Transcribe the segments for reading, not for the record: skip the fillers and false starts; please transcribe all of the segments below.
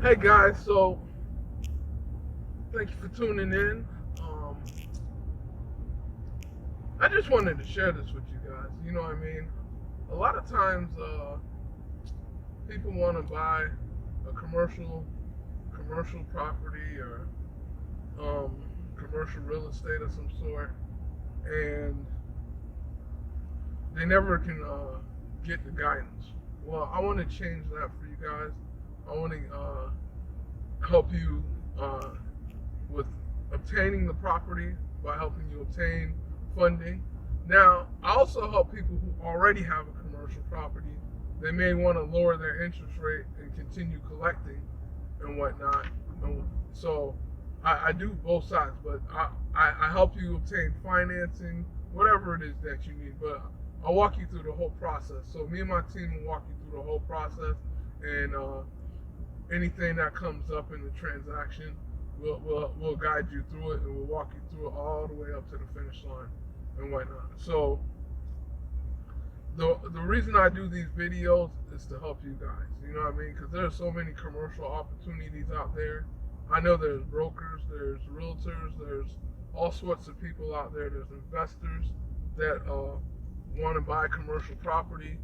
Hey guys, so thank you for tuning in. I just wanted to share this with you guys. You know what I mean? A lot of times, people want to buy a commercial property or commercial real estate of some sort, and they never can get the guidance. Well, I want to change that for you guys. I want to help you with obtaining the property by helping you obtain funding. Now, I also help people who already have a commercial property. They may want to lower their interest rate and continue collecting and whatnot. So I do both sides, but I help you obtain financing, whatever it is that you need. But I'll walk you through the whole process. So me and my team will walk you through the whole process, and anything that comes up in the transaction, we'll guide you through it, and we'll walk you through it all the way up to the finish line and whatnot. So the reason I do these videos is to help you guys. You know what I mean? Because there's so many commercial opportunities out there. I know there's brokers, there's realtors, there's all sorts of people out there. There's investors that want to buy commercial property,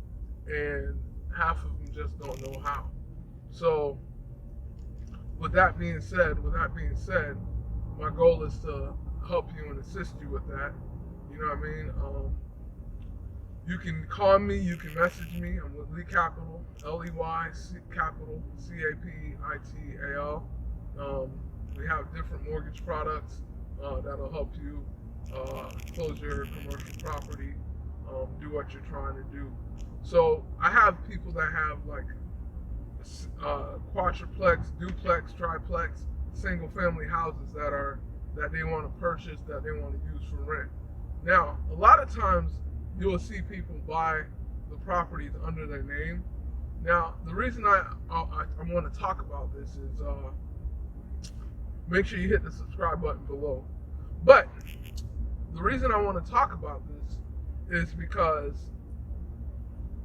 and half of them just don't know how. So with that being said, my goal is to help you and assist you with that. You know what I mean? You can call me, you can message me. I'm with LEY Capital, LEY Capital, Capital. We have different mortgage products that'll help you close your commercial property, do what you're trying to do. So I have people that have like quadruplex, duplex, triplex, single family houses that they want to purchase, that they want to use for rent. Now, a lot of times you'll see people buy the properties under their name. Now, the reason I want to talk about this is make sure you hit the subscribe button below. But the reason I want to talk about this is because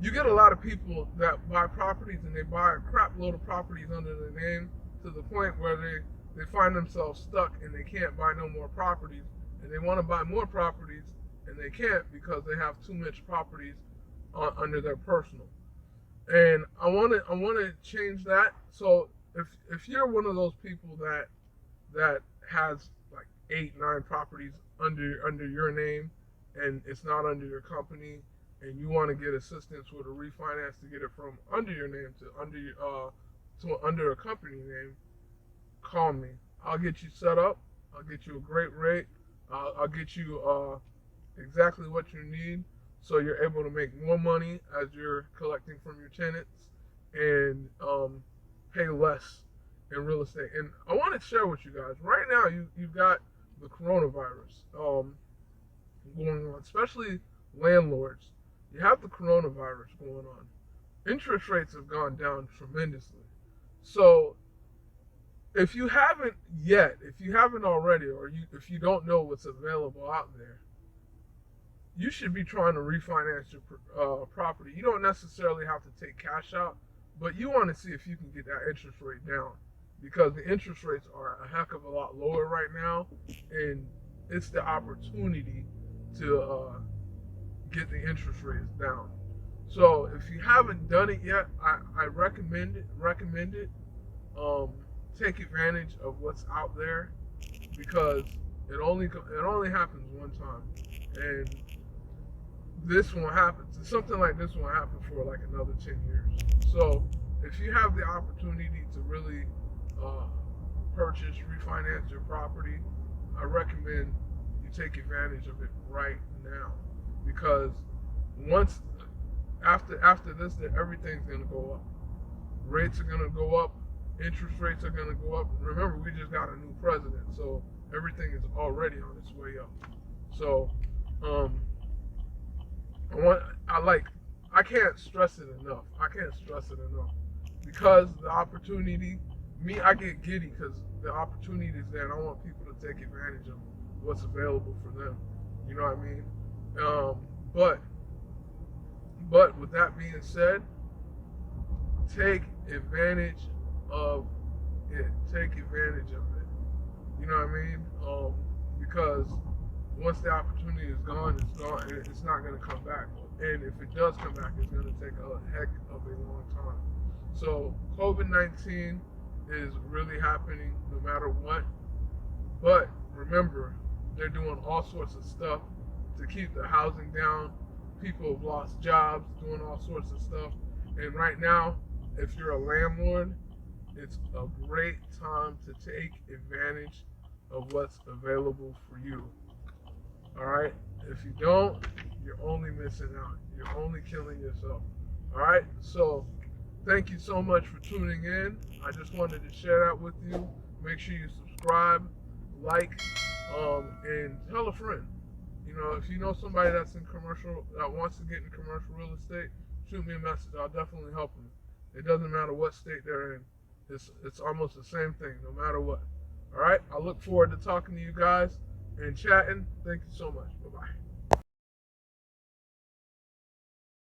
you get a lot of people that buy properties, and they buy a crap load of properties under their name to the point where they find themselves stuck and they can't buy no more properties, and they want to buy more properties and they can't because they have too much properties under their personal. And I want to change that. So if you're one of those people that has like 8-9 properties under your name, and it's not under your company, and you want to get assistance with a refinance to get it from under your name to under a company name, call me. I'll get you set up. I'll get you a great rate. I'll get you exactly what you need, so you're able to make more money as you're collecting from your tenants, and pay less in real estate. And I want to share with you guys right now. You've got the coronavirus going on, especially landlords. You have the coronavirus going on. Interest rates have gone down tremendously. So if you haven't already, or if you don't know what's available out there, you should be trying to refinance your property. You don't necessarily have to take cash out, but you want to see if you can get that interest rate down, because the interest rates are a heck of a lot lower right now, and it's the opportunity to get the interest rates down. So if you haven't done it yet, I recommend it. Take advantage of what's out there, because it only happens one time, and this won't happen. Something like this won't happen for like another 10 years. So if you have the opportunity to really refinance your property, I recommend you take advantage of it right now, because once after this, then everything's gonna go up. Rates are gonna go up. Interest rates are gonna go up. Remember, we just got a new president, so everything is already on its way up. So I can't stress it enough. Because the opportunity, I get giddy because the opportunity is there, and I want people to take advantage of what's available for them. You know what I mean? But with that being said, take advantage of take advantage of it. You know what I mean? Because once the opportunity is gone, it's gone. It's not going to come back. And if it does come back, it's going to take a heck of a long time. So COVID-19 is really happening no matter what. But remember, they're doing all sorts of stuff to keep the housing down. People have lost jobs doing all sorts of stuff. And right now, if you're a landlord, it's a great time to take advantage of what's available for you. All right? If you don't, you're only missing out. You're only killing yourself. All right? So, thank you so much for tuning in. I just wanted to share that with you. Make sure you subscribe, like, and tell a friend. You know, if you know somebody that's in commercial, that wants to get in commercial real estate, shoot me a message. I'll definitely help them. It doesn't matter what state they're in. It's almost the same thing, no matter what. All right? I look forward to talking to you guys and chatting. Thank you so much. Bye-bye.